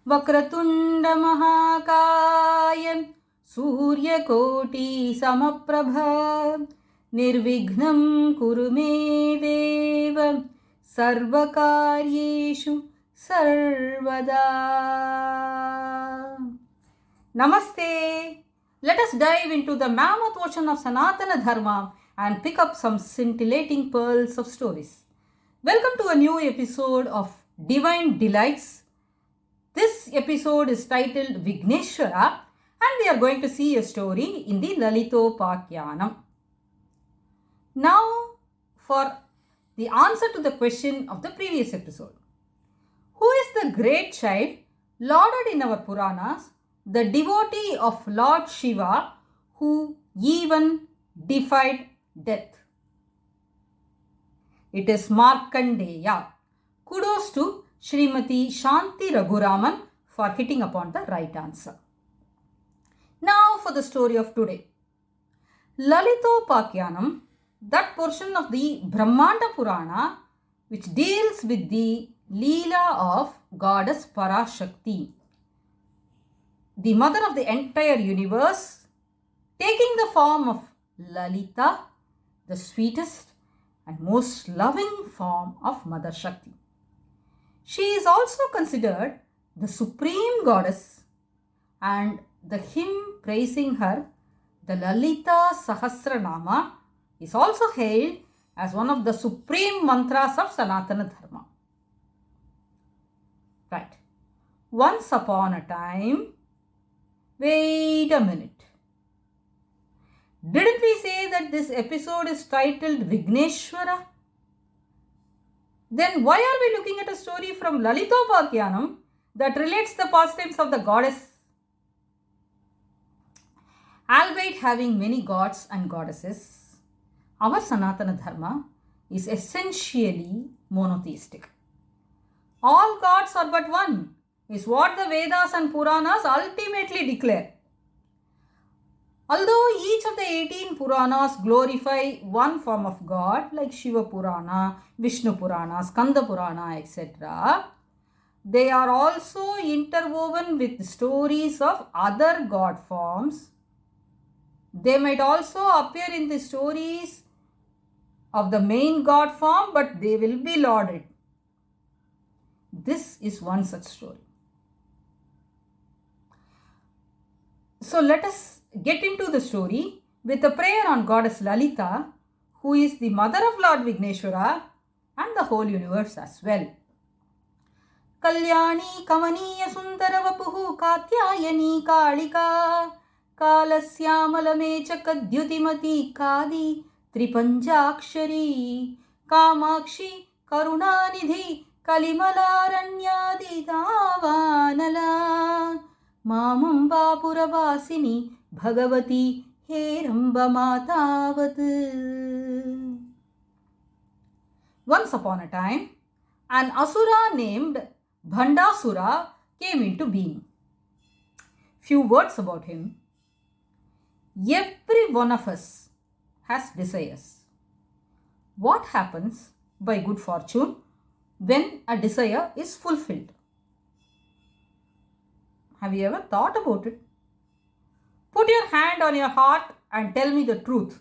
वक्रतुण्ड महाकाय सूर्यकोटि समप्रभ निर्विघ्नं कुरु मे देव सर्वकार्येषु सर्वदा. Namaste. Let us dive into the mammoth ocean of Sanatana Dharma and pick up some scintillating pearls of stories. Welcome to a new episode of Divine Delights. This episode is titled Vigneshwara, and we are going to see a story in the Lalithopakyanam. Now, for the answer to the question of the previous episode. Who is the great child lauded in our Puranas, the devotee of Lord Shiva who even defied death? It is Markandeya. Kudos to Srimati Shanti Raghuraman for hitting upon the right answer. Now for the story of today. Lalithopakyanam, that portion of the Brahmanda Purana which deals with the Leela of Goddess Parashakti, the mother of the entire universe, taking the form of Lalita, the sweetest and most loving form of Mother Shakti. She is also considered the supreme goddess, and the hymn praising her, the Lalita Sahasranama, is also hailed as one of the supreme mantras of Sanatana Dharma. Right. Once upon a time, wait a minute. Didn't we say that this episode is titled Vigneshwara? Then why are we looking at a story from Lalithopakyanam that relates the pastimes of the goddess? Albeit having many gods and goddesses, our Sanatana Dharma is essentially monotheistic. All gods are but one, is what the Vedas and Puranas ultimately declare. Although each of the 18 Puranas glorify one form of God like Shiva Purana, Vishnu Purana, Skanda Purana, etc., they are also interwoven with stories of other god forms. They might also appear in the stories of the main god form, but they will be lauded. This is one such story. So let us get into the story with a prayer on Goddess Lalita, who is the mother of Lord Vigneshwara and the whole universe as well. Kalyani Kamaniya Sundara Vapuhu Katyayani Kalika Kalasyamala Mecha Kadyutimati Kadi Tripanjakshari Kamakshi Karunanidhi Kalimalaranyadi Davanala Mamamba Puravasini Bhagavati Heramba Matavat. Once upon a time, an asura named Bhandasura came into being. Few words about him. Every one of us has desires. What happens by good fortune when a desire is fulfilled? Have you ever thought about it? Put your hand on your heart and tell me the truth.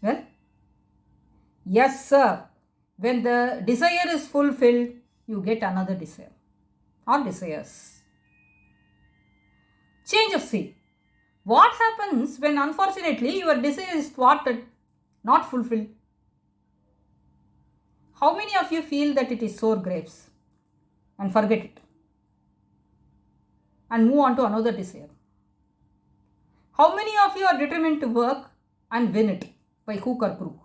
Well, yes, sir. When the desire is fulfilled, you get another desire or desires. Change of scene. What happens when unfortunately your desire is thwarted, not fulfilled? How many of you feel that it is sour grapes and forget it and move on to another desire? How many of you are determined to work and win it by hook or crook?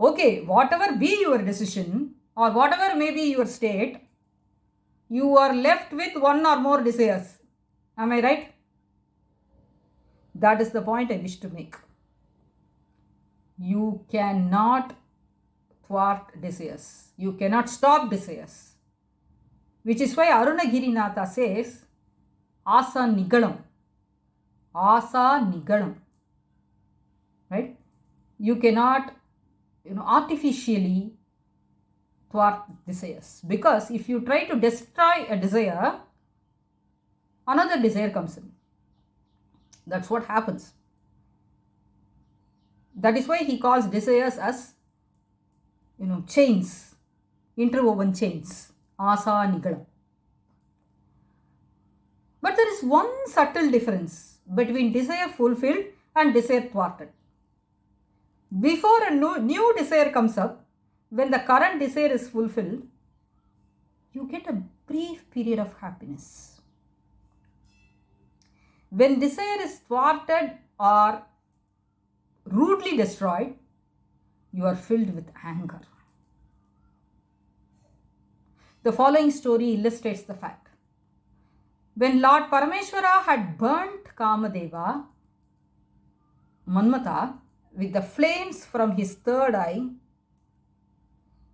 Okay, whatever be your decision or whatever may be your state, you are left with one or more desires. Am I right? That is the point I wish to make. You cannot thwart desires. You cannot stop desires. Which is why Arunagirinatha says, Asa Nigalam. Asa Nigalam. Right? You cannot artificially thwart desires. Because if you try to destroy a desire, another desire comes in. That's what happens. That is why he calls desires as, chains, interwoven chains, asa nigala. But there is one subtle difference between desire fulfilled and desire thwarted. Before a new desire comes up, when the current desire is fulfilled, you get a brief period of happiness. When desire is thwarted or rudely destroyed, you are filled with anger. The following story illustrates the fact. When Lord Parameshwara had burnt Kamadeva, Manmata, with the flames from his third eye,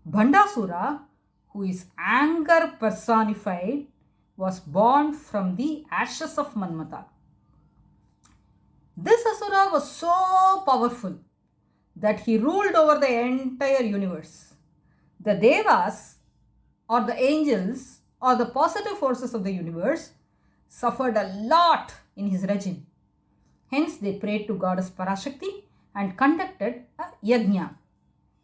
Bhandasura, who is anger personified, was born from the ashes of Manmata. This Asura was so powerful that he ruled over the entire universe. The Devas, or the angels, or the positive forces of the universe, suffered a lot in his regime. Hence, they prayed to Goddess Parashakti and conducted a yajna,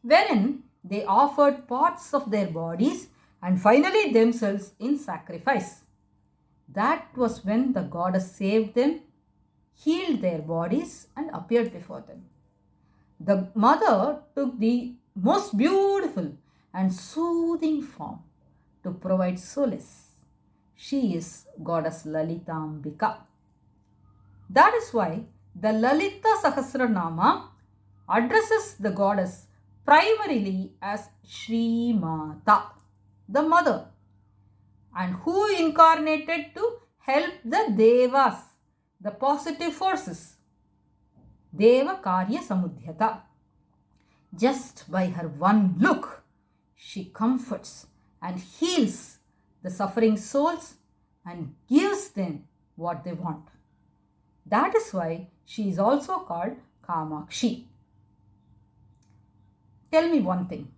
wherein they offered parts of their bodies and finally themselves in sacrifice. That was when the goddess saved them, healed their bodies, and appeared before them. The mother took the most beautiful and soothing form to provide solace. She is Goddess Lalithambika. That is why the Lalita Sahasranama addresses the goddess primarily as Shri Mata, the mother, and who incarnated to help the Devas, the positive forces. Deva Karya Samudhyata. Just by her one look, she comforts and heals the suffering souls and gives them what they want. That is why she is also called Kamakshi. Tell me one thing.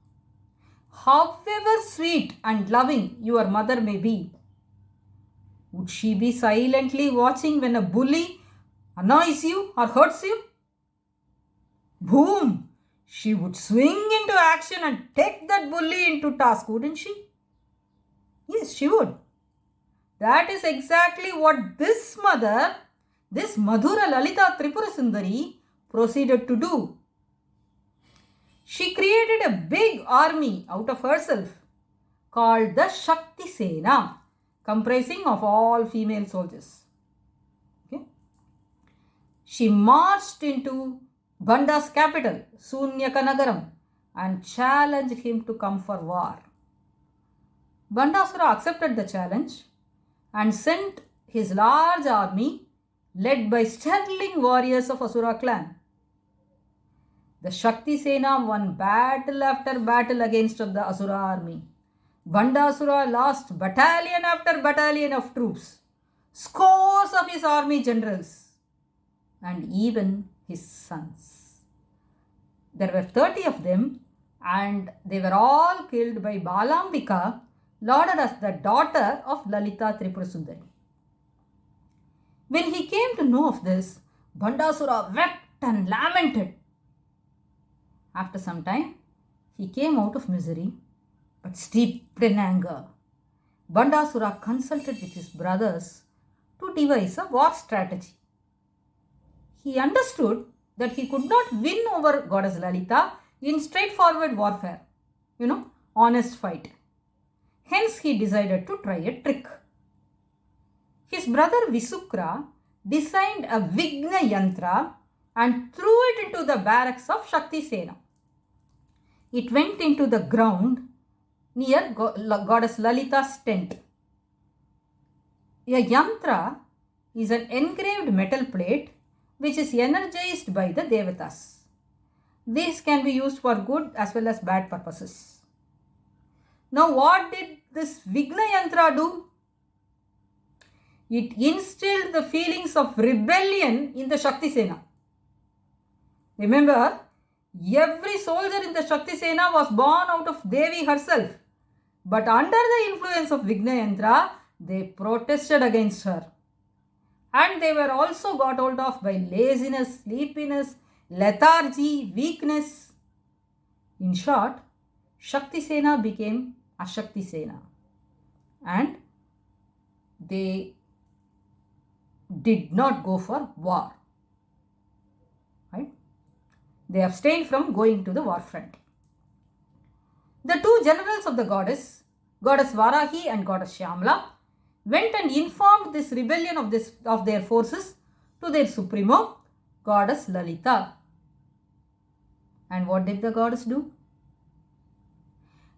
However sweet and loving your mother may be, would she be silently watching when a bully annoys you or hurts you? Boom! She would swing into action and take that bully into task, wouldn't she? Yes, she would. That is exactly what this mother, this Madhura Lalita Tripura Sundari, proceeded to do. She created a big army out of herself called the Shakti Sena, comprising of all female soldiers. Okay? She marched into Banda's capital, Sunyakanagaram, and challenged him to come for war. Bandasura accepted the challenge and sent his large army led by sterling warriors of Asura clan. The Shakti Sena won battle after battle against the Asura army. Bandasura lost battalion after battalion of troops, scores of his army generals, and even his sons. There were 30 of them, and they were all killed by Balambika, lauded as the daughter of Lalita Tripura Sundari. When he came to know of this, Bandasura wept and lamented. After some time, he came out of misery, but steeped in anger. Bandasura consulted with his brothers to devise a war strategy. He understood that he could not win over Goddess Lalita in straightforward warfare, honest fight. Hence, he decided to try a trick. His brother Visukra designed a Vigna Yantra and threw it into the barracks of Shakti Sena. It went into the ground near Goddess Lalita's tent. A yantra is an engraved metal plate which is energized by the Devatas. These can be used for good as well as bad purposes. Now, what did this Vigna Yantra do? It instilled the feelings of rebellion in the Shakti Sena. Remember, every soldier in the Shakti Sena was born out of Devi herself, But under the influence of Vignayandra, they protested against her. And they were also got hold of by laziness, sleepiness, lethargy, weakness. In short, Shakti Sena became Ashakti Sena. And they did not go for war. Right? They abstained from going to the war front. The two generals of the goddess Varahi and goddess Shyamala, went and informed this rebellion of their forces to their supremo, goddess Lalita. And what did the goddess do?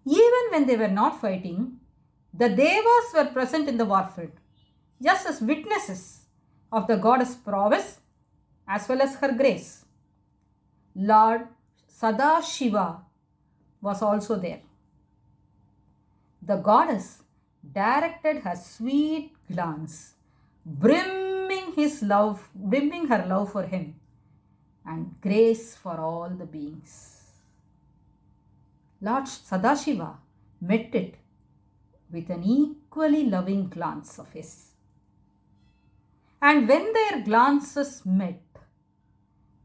Even when they were not fighting, the Devas were present in the war front, just as witnesses of the goddess' prowess as well as her grace. Lord Sadashiva was also there. The goddess directed her sweet glance, brimming her love for him, and grace for all the beings. Lord Sadashiva met it with an equally loving glance of his. And when their glances met,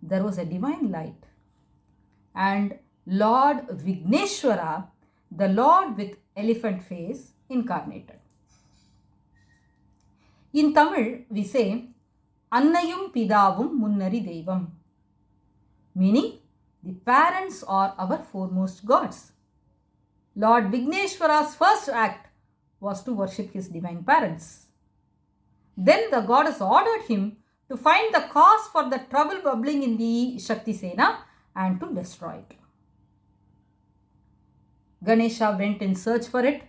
there was a divine light. And Lord Vigneshwara, the Lord with elephant face, incarnated. In Tamil, we say, Annayum Pidavum Munnari Devam, meaning the parents are our foremost gods. Lord Vigneshwara's first act was to worship his divine parents. Then the goddess ordered him to find the cause for the trouble bubbling in the Shakti Sena and to destroy it. Ganesha went in search for it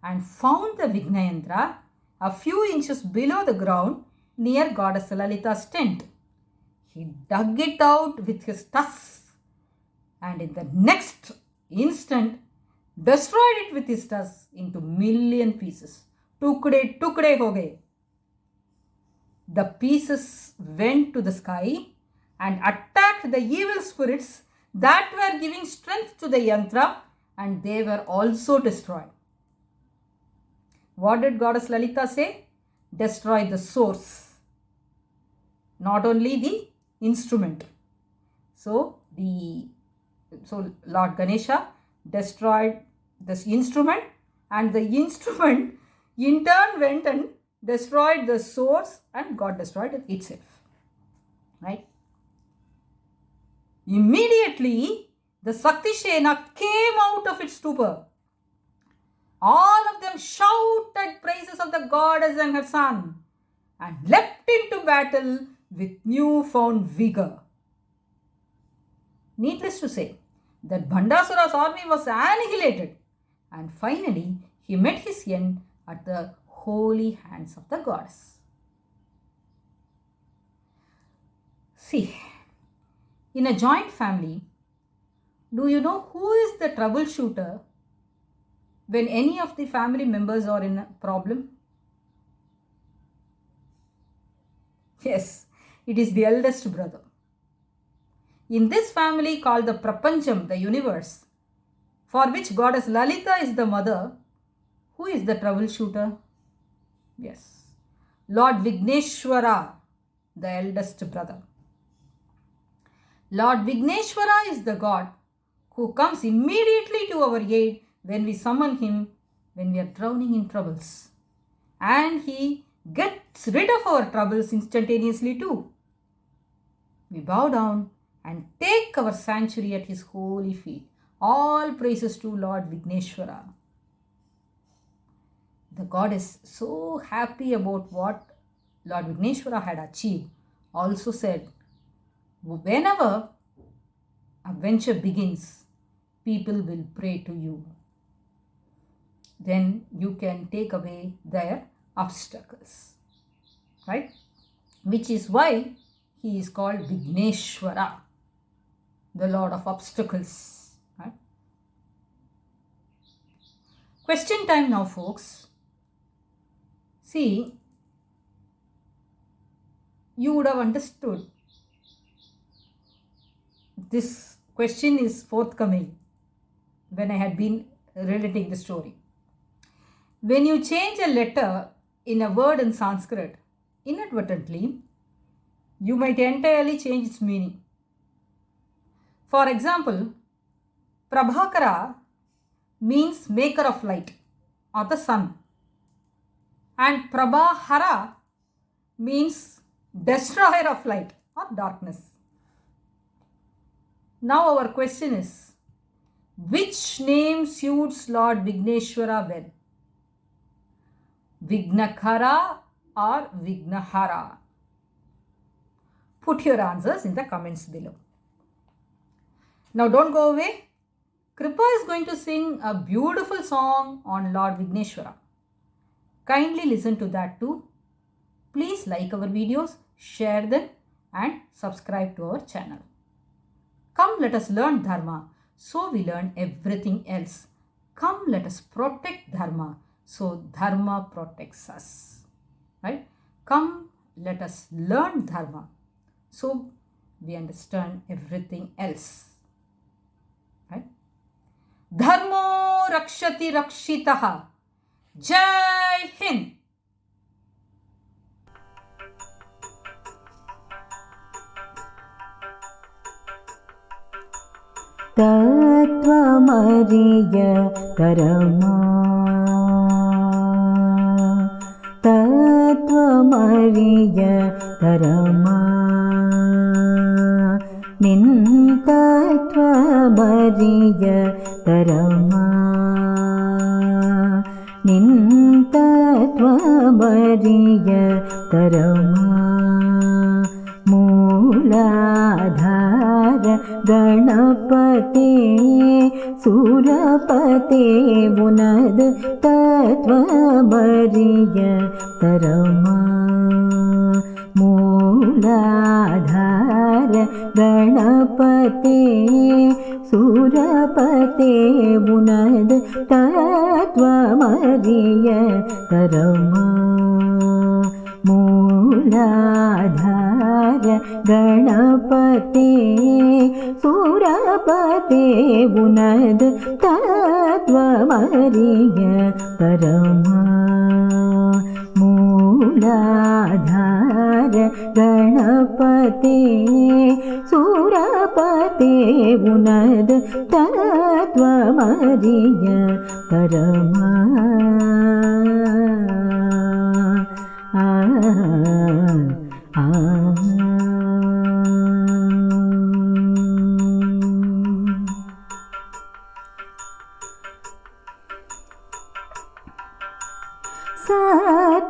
and found the Vignayandra a few inches below the ground near goddess Lalita's tent. He dug it out with his tusks and in the next instant destroyed it with his tusks into million pieces. Tukde tukde ho gaye. The pieces went to the sky and attacked the evil spirits that were giving strength to the yantra, and they were also destroyed. What did goddess Lalita say? Destroy the source, not only the instrument. So Lord Ganesha destroyed this instrument, and the instrument in turn went and destroyed the source, and got destroyed itself. Right? Immediately, the Shakti Sena came out of its stupor. All of them shouted praises of the goddess and her son and leapt into battle with newfound vigor. Needless to say that Bhandasura's army was annihilated, and finally he met his end at the holy hands of the goddess. See, in a joint family, do you know who is the troubleshooter when any of the family members are in a problem? Yes, it is the eldest brother. In this family called the Prapancham, the universe, for which goddess Lalita is the mother, who is the troubleshooter? Yes, Lord Vigneshwara, the eldest brother. Lord Vigneshwara is the god who comes immediately to our aid when we summon him when we are drowning in troubles. And he gets rid of our troubles instantaneously too. We bow down and take our sanctuary at his holy feet. All praises to Lord Vigneshwara. The god is so happy about what Lord Vigneshwara had achieved. Also said, whenever a venture begins, people will pray to you. Then you can take away their obstacles. Right? Which is why he is called Vigneshwara, the Lord of obstacles. Right? Question time now, folks. See, you would have understood. This question is forthcoming when I had been relating the story. When you change a letter in a word in Sanskrit, inadvertently, you might entirely change its meaning. For example, Prabhakara means maker of light or the sun, and Prabhahara means destroyer of light or darkness. Now our question is, which name suits Lord Vigneshwara well? Vignakara or Vignahara? Put your answers in the comments below. Now don't go away. Kripa is going to sing a beautiful song on Lord Vigneshwara. Kindly listen to that too. Please like our videos, share them and subscribe to our channel. Come, let us learn Dharma so we learn everything else. Come, let us protect Dharma so Dharma protects us. Right? Come, let us learn Dharma so we understand everything else. Right? Dharmo rakshati rakshitaha. Jai Hind. Tatvamariya Tarama Tatvamariya Tarama Nin Tatvamariya Tarama Nin Tatvamariya Tarama Mooladhara Ganapate Surapate Bunad Tatvamariya Tarama Mooladhara Ganapate Surapate Bunad Tatvamariya Tarama Mooladhara Ganapate Surapate Bunad Tatvamariya Tarama Mooladhara Ganapate Surapate Bunad Tatvamariya Tarama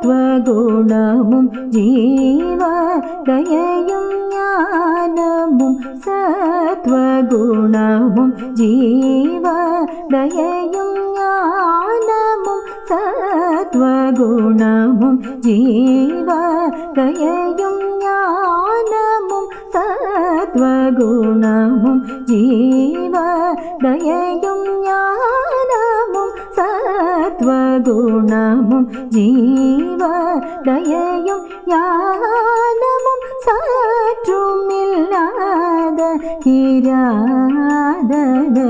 Sattvagunamum Jiva Dayayum Jnanamum Sattvagunamum Jiva Dayayum Jnanamum Sattvagunamum Jiva Dayayum Jnanamum Sattvagunamum Jiva Dayayum Jnanamum Sattvagunamum Jiva Dayayum Jnanamum Satrumillada Kiradana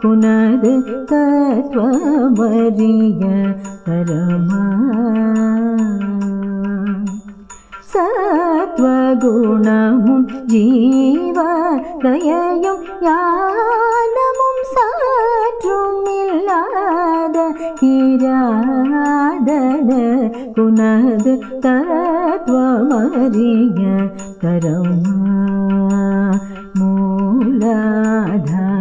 Punad Tatvamariya Tarama Sattvagunamum Jiva Dayayum Jnanamum Satrumillada Kiradana Punad Tatvamariya Tarama Mooladhara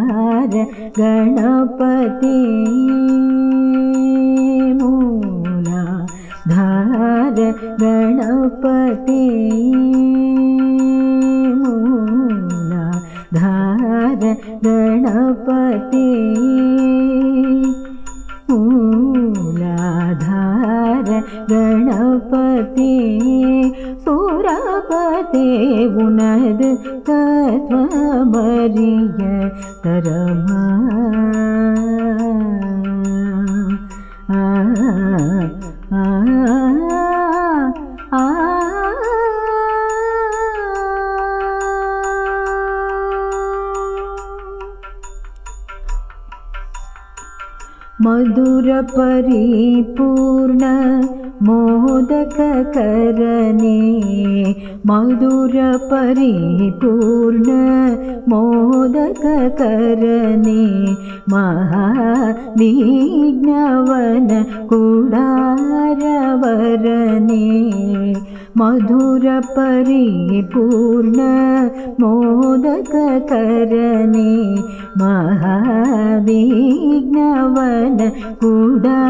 Ganapate Mooladhara Ganapate Mooladhara Ganapate Mooladhara Ganapate Surapate Bunad Tatvamariya Tarama Madhura परिपूर्ण मोदक करने मधुर परिपूर्ण मोदक करने महाविघ्नवन कुडारवरने मधुर परिपूर्ण मोदक करने महाविघ्नवन कुडारवरने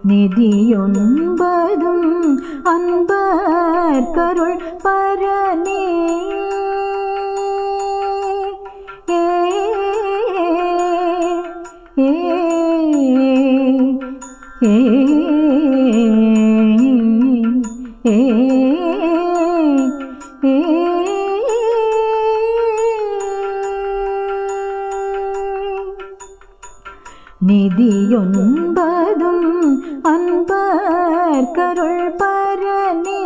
நிதியொன்பதும் அன்பர் கருள் பரனே நிதியொன்பதும் அன்பர் கருள் பரனே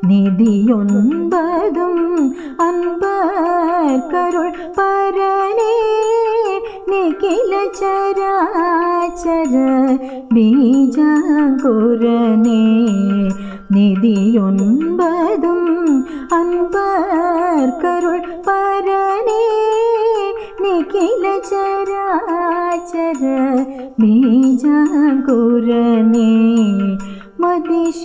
நிதியொன்பதும் அன்பர் கருள் பரனே நிகில சராச்சர பீஜாங்குரனே நிதியொன்பதும் அன்பர் கருள் பரனே நிகில சராச்சர பீஜாங்குரனே மதிசேகரன்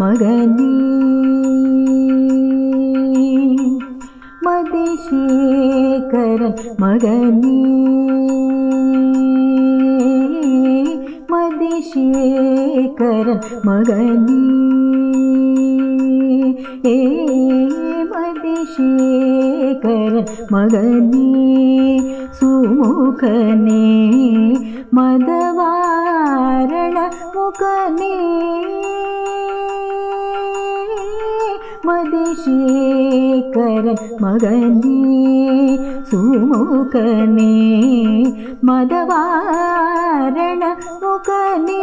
மகனே மதிசேகரன் மகனே மதிசேகரன் மகனே மதிசேகரன் மகனே சுமுகனே மதவாரண முகனே மதிசேகரன் மகனே சுமுகனே மதவாரண முகனே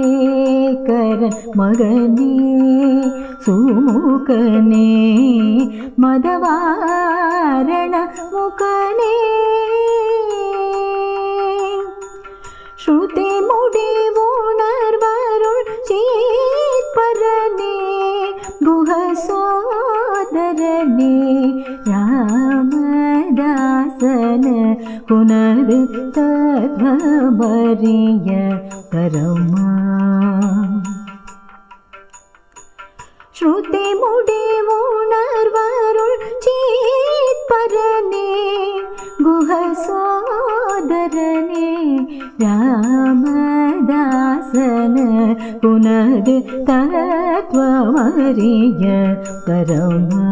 மதிசேகரன் மகனே சுமுகனே மதவாரண முகனே ஸ்ருதி முடிவுணர்வருள் சீத்பரனே குஹசோதரனே ராமதாசன புனது தத்வபரிய பரமா ஸ்ருதி முடிவுணர்வருள் சீத்பரனே குஹசோதரனே ராமதாசன புனது தத்வமரிய பரமா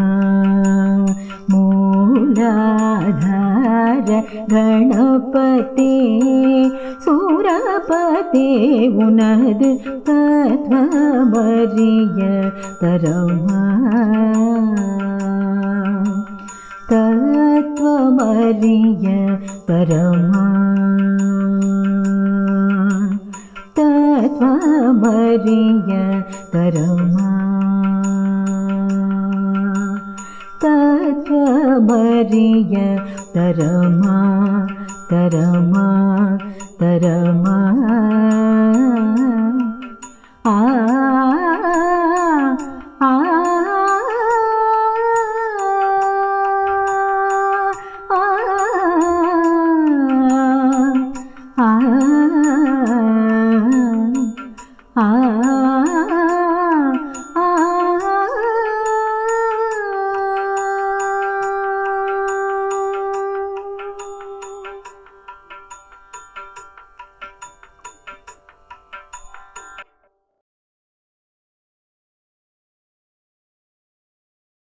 மூலாதார கணபதே சூரபதே உனது தத்வமரிய பரமா தத்வமரிய பரமா தத்வமரிய பரமா தத்வமரிய பரமா தரமா தரமா